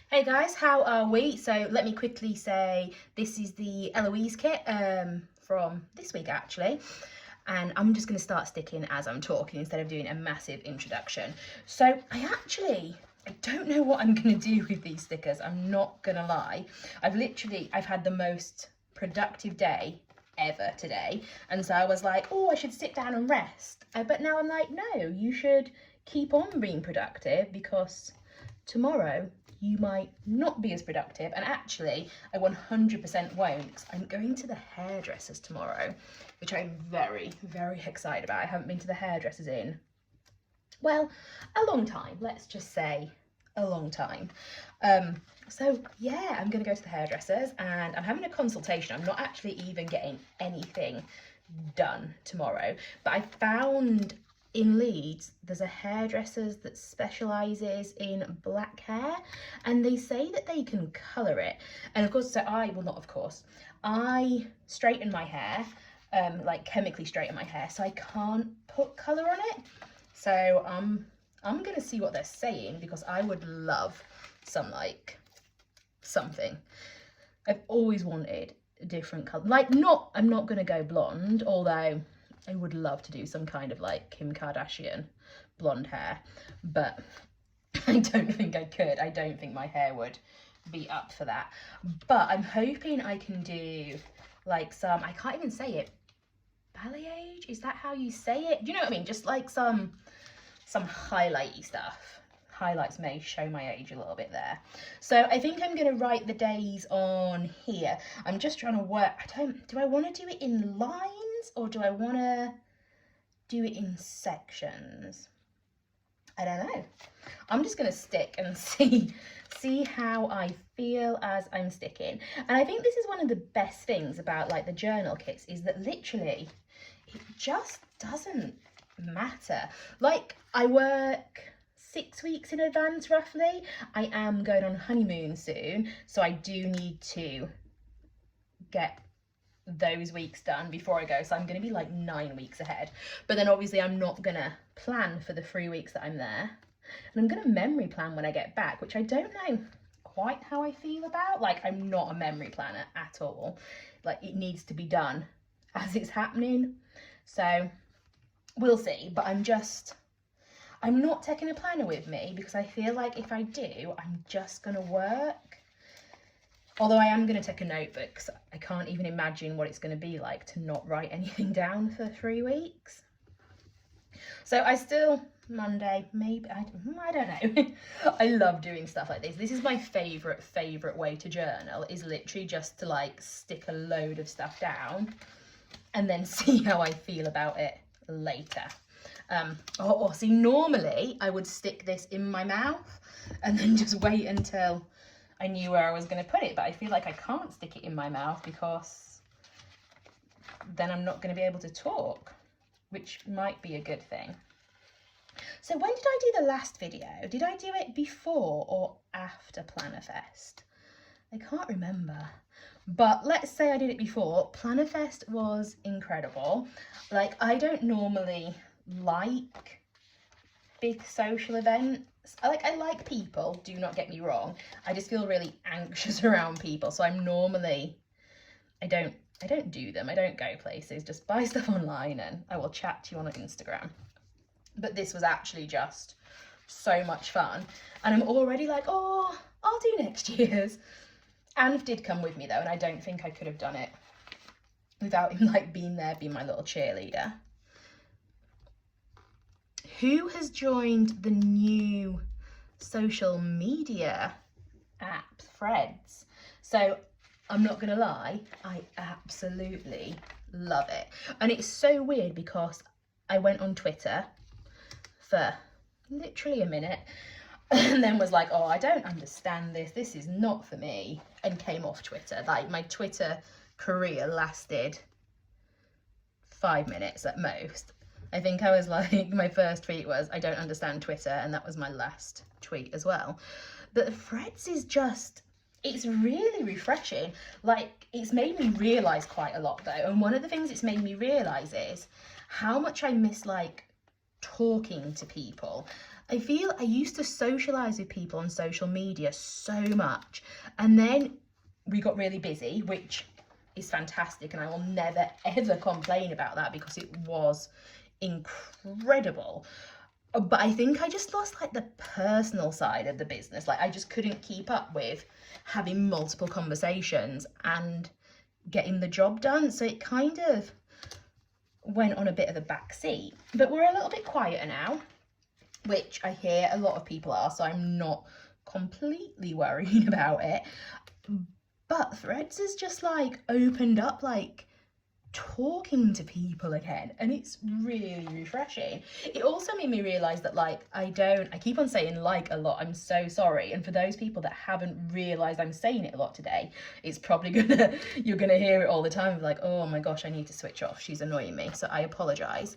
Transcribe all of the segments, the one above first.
Hey guys, how are we? So let me quickly say this is the Eloise kit from this week actually, and I'm just going to start sticking as I'm talking instead of doing a massive introduction. So I don't know what I'm going to do with these stickers, I'm not going to lie. I've had the most productive day ever today, and so I was like, oh, I should sit down and rest, but now I'm like, no, you should keep on being productive because tomorrow you might not be as productive. And actually I 100% won't, because I'm going to the hairdressers tomorrow, which I'm very excited about. I haven't been to the hairdressers in, well, a long time, let's just say a long time. So yeah, I'm gonna go to the hairdressers and I'm having a consultation. I'm not actually even getting anything done tomorrow, but I found in Leeds there's a hairdressers that specialises in black hair, and they say that they can colour it. And of course, I straighten my hair, like chemically straighten my hair, so I can't put colour on it. So I'm gonna see what they're saying, because I would love some something. I've always wanted a different colour. I'm not gonna go blonde, although I would love to do some kind of like Kim Kardashian blonde hair, but I don't think I could. I don't think my hair would be up for that. But I'm hoping I can do like some, I can't even say it, balayage? Is that how you say it? Do you know what I mean? Just like some highlighty stuff. Highlights may show my age a little bit there. So I think I'm going to write the days on here. I'm just trying to work, do I want to do it in lines or do I want to do it in sections? I don't know. I'm just going to stick and see how I feel as I'm sticking. And I think this is one of the best things about like the journal kits, is that literally it just doesn't matter. Like, I work 6 weeks in advance roughly. I am going on honeymoon soon, so I do need to get those weeks done before I go, so I'm going to be like 9 weeks ahead. But then obviously I'm not going to plan for the 3 weeks that I'm there, and I'm going to memory plan when I get back, which I don't know quite how I feel about. Like, I'm not a memory planner at all. Like, it needs to be done as it's happening, so we'll see. But I'm not taking a planner with me, because I feel like if I do, I'm just going to work. Although I am going to take a notebook, because I can't even imagine what it's going to be like to not write anything down for 3 weeks. So Monday, maybe, I don't know. I love doing stuff like this. This is my favourite way to journal, is literally just to like stick a load of stuff down and then see how I feel about it later. See, normally I would stick this in my mouth and then just wait until I knew where I was going to put it, but I feel like I can't stick it in my mouth because then I'm not going to be able to talk, which might be a good thing. So when did I do the last video? Did I do it before or after Plannerfest? I can't remember, but let's say I did it before. Plannerfest was incredible. Like, I don't normally like big social events. I like people, do not get me wrong. I just feel really anxious around people, so I'm normally, I don't do them. I don't go places, just buy stuff online and I will chat to you on Instagram. But this was actually just so much fun, and I'm already like, oh, I'll do next year's. Anne did come with me though, and I don't think I could have done it without him like being there, being my little cheerleader. Who has joined the new social media app, Threads? So I'm not gonna lie, I absolutely love it. And it's so weird because I went on Twitter for literally a minute and then was like, oh, I don't understand this is not for me, and came off Twitter. Like, my Twitter career lasted 5 minutes at most. I think I was like, my first tweet was, I don't understand Twitter, and that was my last tweet as well. But Threads is just, it's really refreshing. Like, it's made me realise quite a lot though, and one of the things it's made me realise is how much I miss like talking to people. I feel I used to socialise with people on social media so much, and then we got really busy, which is fantastic, and I will never ever complain about that because it was incredible. But I think I just lost like the personal side of the business. Like I just couldn't keep up with having multiple conversations and getting the job done. So it kind of went on a bit of a back seat. But we're a little bit quieter now, which I hear a lot of people are, so I'm not completely worried about it. But Threads has just like opened up like talking to people again, and it's really refreshing. It also made me realize that like I keep on saying like a lot. I'm so sorry, and for those people that haven't realized I'm saying it a lot today, it's probably you're gonna hear it all the time of like, oh my gosh, I need to switch off, she's annoying me, so I apologize.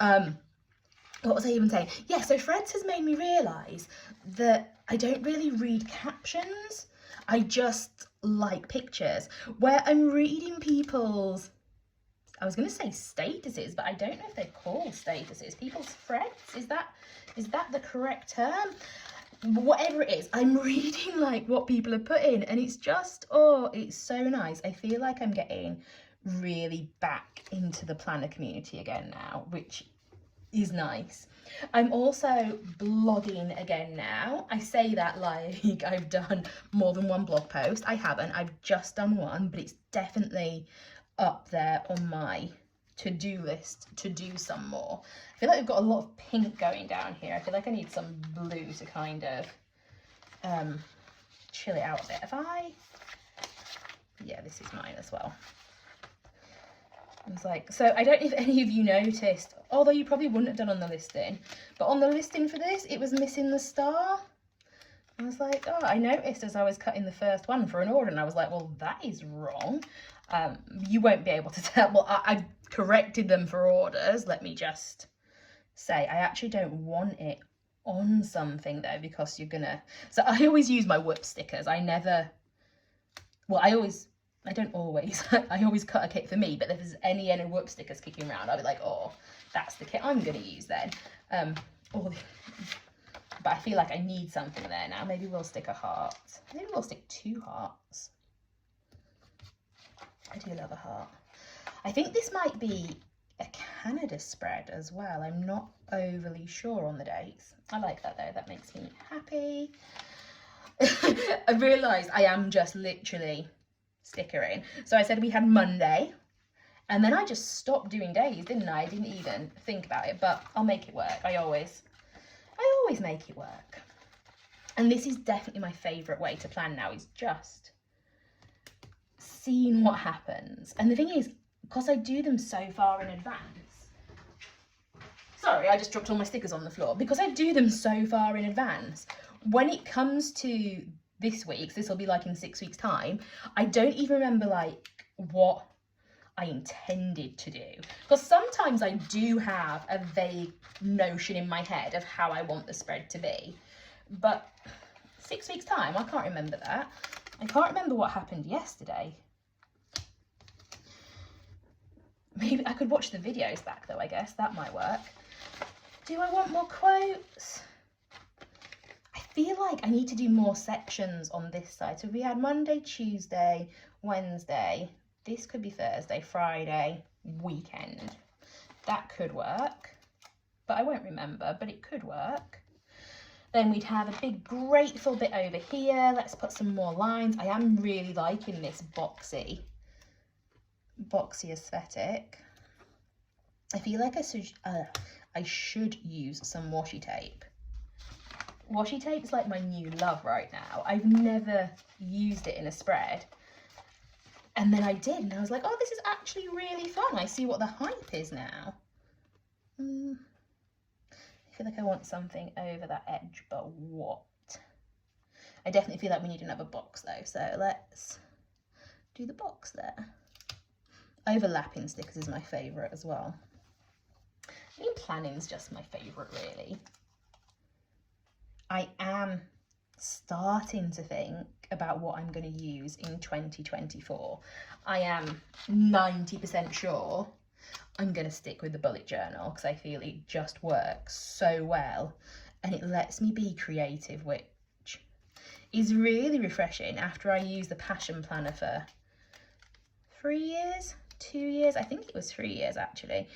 What was I even saying? Yeah, so Threads has made me realise that I don't really read captions. I just like pictures. Where I'm reading people's, I was going to say statuses, but I don't know if they're called statuses. People's threads? Is that the correct term? Whatever it is, I'm reading like what people are putting, and it's just, oh, it's so nice. I feel like I'm getting really back into the planner community again now, which is nice. I'm also blogging again now. I say that like I've done more than one blog post. I haven't. I've just done one, but it's definitely up there on my to-do list to do some more. I feel like I've got a lot of pink going down here. I feel like I need some blue to kind of chill it out a bit. Yeah, this is mine as well. I was like, so I don't know if any of you noticed, although you probably wouldn't have done on the listing, but on the listing for this, it was missing the star. I was like, oh, I noticed as I was cutting the first one for an order, and I was like, well, that is wrong. You won't be able to tell. Well, I corrected them for orders. Let me just say, I actually don't want it on something though, because you're gonna, so I always use my whip stickers. I don't always, I always cut a kit for me, but if there's any whip stickers kicking around, I'll be like, oh, that's the kit I'm going to use then. But I feel like I need something there now. Maybe we'll stick a heart. Maybe we'll stick 2 hearts. I do love a heart. I think this might be a Canada spread as well. I'm not overly sure on the dates. I like that though. That makes me happy. I realised I am just literally stickering. So I said we had Monday, and then I just stopped doing days, didn't I? I didn't even think about it, but I'll make it work. I always make it work. And this is definitely my favourite way to plan now, is just seeing what happens. And the thing is, because I do them so far in advance, sorry, I just dropped all my stickers on the floor. Because I do them so far in advance, when it comes to this week, so this will be like in 6 weeks time, I don't even remember like what I intended to do, because sometimes I do have a vague notion in my head of how I want the spread to be, but 6 weeks time, I can't remember that. I can't remember what happened yesterday. Maybe I could watch the videos back though, I guess that might work. Do I want more quotes? I feel like I need to do more sections on this side. So we had Monday, Tuesday, Wednesday. This could be Thursday, Friday, weekend. That could work, but I won't remember, but it could work. Then we'd have a big grateful bit over here. Let's put some more lines. I am really liking this boxy aesthetic. I feel like I should use some washi tape. Washi tape's like my new love right now. I've never used it in a spread. And then I did, and I was like, oh, this is actually really fun. I see what the hype is now. I feel like I want something over that edge, but what? I definitely feel like we need another box though, so let's do the box there. Overlapping stickers is my favourite as well. I mean, planning's just my favourite, really. I am starting to think about what I'm going to use in 2024. I am 90% sure I'm going to stick with the bullet journal, because I feel it just works so well, and it lets me be creative, which is really refreshing after I used the Passion Planner for 3 years, 2 years, I think it was 3 years actually,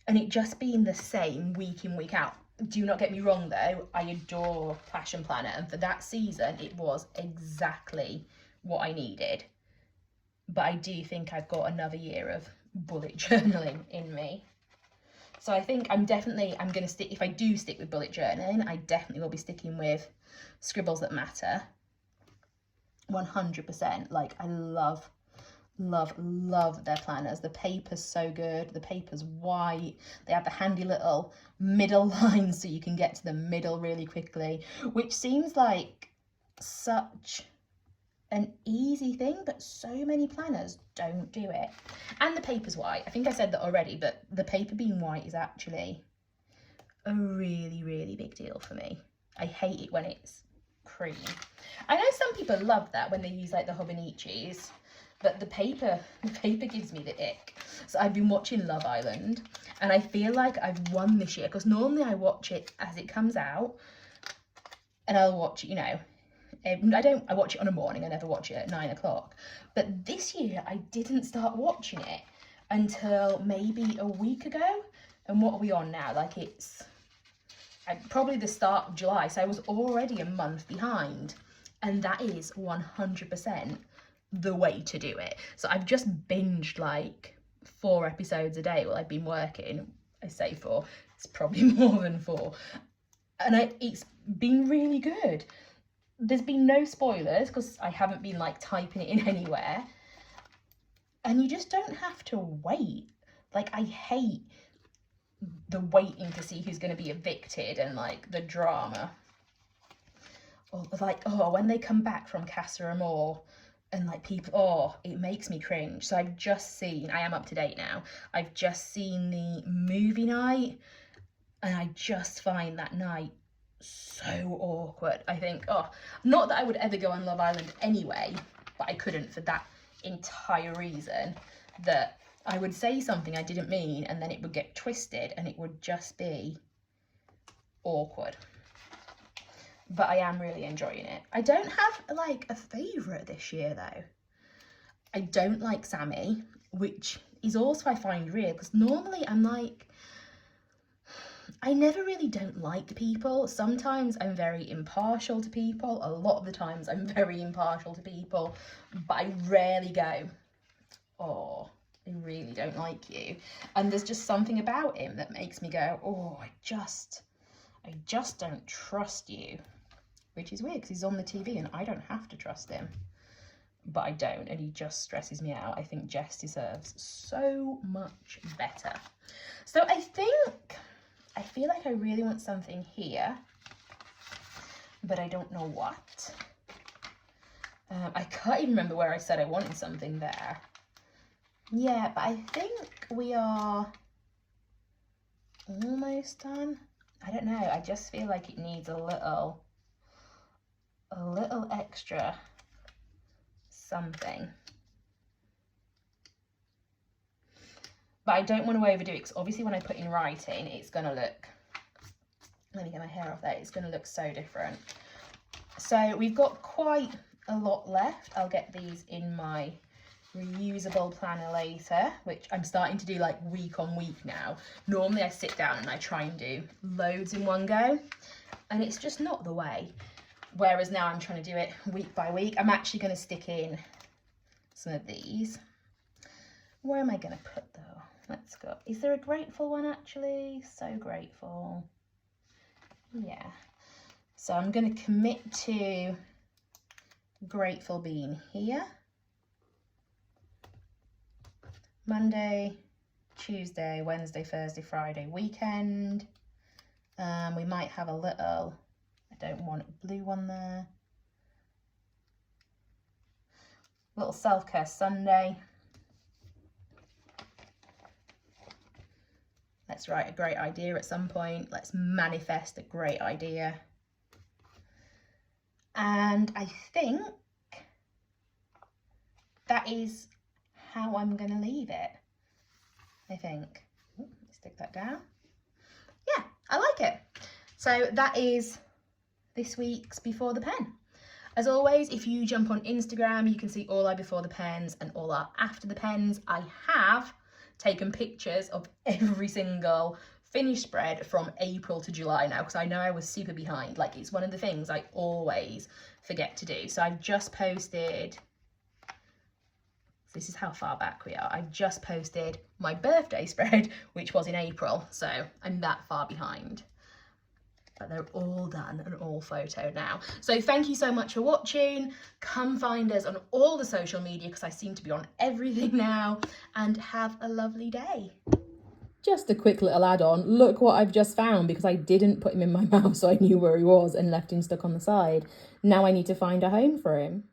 and it just being the same week in, week out. Do not get me wrong though, I adore Passion Planner, and for that season it was exactly what I needed. But I do think I've got another year of bullet journaling in me. So I think I'm going to stick, if I do stick with bullet journaling, I definitely will be sticking with Scribbles That Matter. 100%. Like, I love their planners. The paper's so good. The paper's white. They have the handy little middle lines so you can get to the middle really quickly, which seems like such an easy thing, but so many planners don't do it. And the paper's white. I think I said that already, but the paper being white is actually a really, really big deal for me. I hate it when it's cream. I know some people love that when they use like the Hobonichis, but the paper gives me the ick. So I've been watching Love Island, and I feel like I've won this year, because normally I watch it as it comes out, and I'll watch it, you know, I watch it on a morning, I never watch it at 9 o'clock. But this year I didn't start watching it until maybe a week ago. And what are we on now? Like, it's probably the start of July, so I was already a month behind. And that is 100% the way to do it. So I've just binged like 4 episodes a day while I've been working. I say 4, it's probably more than 4. And it's been really good. There's been no spoilers because I haven't been like typing it in anywhere. And you just don't have to wait. Like, I hate the waiting to see who's going to be evicted and like the drama. Or like, oh, when they come back from Casa Amor and like people, oh, it makes me cringe. So I've just seen, I am up to date now, I've just seen the movie night, and I just find that night so awkward. I think, oh, not that I would ever go on Love Island anyway, but I couldn't for that entire reason, that I would say something I didn't mean and then it would get twisted and it would just be awkward. But I am really enjoying it. I don't have like a favourite this year though. I don't like Sammy, which is also I find real, because normally I'm like, I never really don't like people. Sometimes I'm very impartial to people. A lot of the times I'm very impartial to people, but I rarely go, oh, I really don't like you. And there's just something about him that makes me go, oh, I just don't trust you, which is weird because he's on the TV and I don't have to trust him, but I don't, and he just stresses me out. I think Jess deserves so much better. So I feel like I really want something here, but I don't know what. I can't even remember where I said I wanted something there. Yeah, but I think we are almost done. I don't know, I just feel like it needs a little extra something. But I don't want to overdo it, because obviously when I put in writing, it's going to look, let me get my hair off there, it's going to look so different. So we've got quite a lot left. I'll get these in my reusable planner later, which I'm starting to do like week on week now. Normally I sit down and I try and do loads in one go, and it's just not the way. Whereas now I'm trying to do it week by week. I'm actually going to stick in some of these. Where am I going to put though? Let's go. Is there a grateful one actually? So grateful. Yeah. So I'm going to commit to grateful being here. Monday, Tuesday, Wednesday, Thursday, Friday, weekend. We might have a little, I don't want a blue one there. Little self-care Sunday. Let's write a great idea at some point. Let's manifest a great idea. And I think that is how I'm going to leave it. I think. Ooh, stick that down. Yeah, I like it. So that is this week's Before the Pen. As always, if you jump on Instagram, you can see all our before the pens and all our after the pens. I have taken pictures of every single finished spread from April to July now, because I know I was super behind. Like, it's one of the things I always forget to do. So I've just posted, this is how far back we are. I just posted my birthday spread, which was in April. So I'm that far behind. But they're all done and all photoed now. So thank you so much for watching. Come find us on all the social media, because I seem to be on everything now, and have a lovely day. Just a quick little add-on. Look what I've just found, because I didn't put him in my mouth so I knew where he was and left him stuck on the side. Now I need to find a home for him.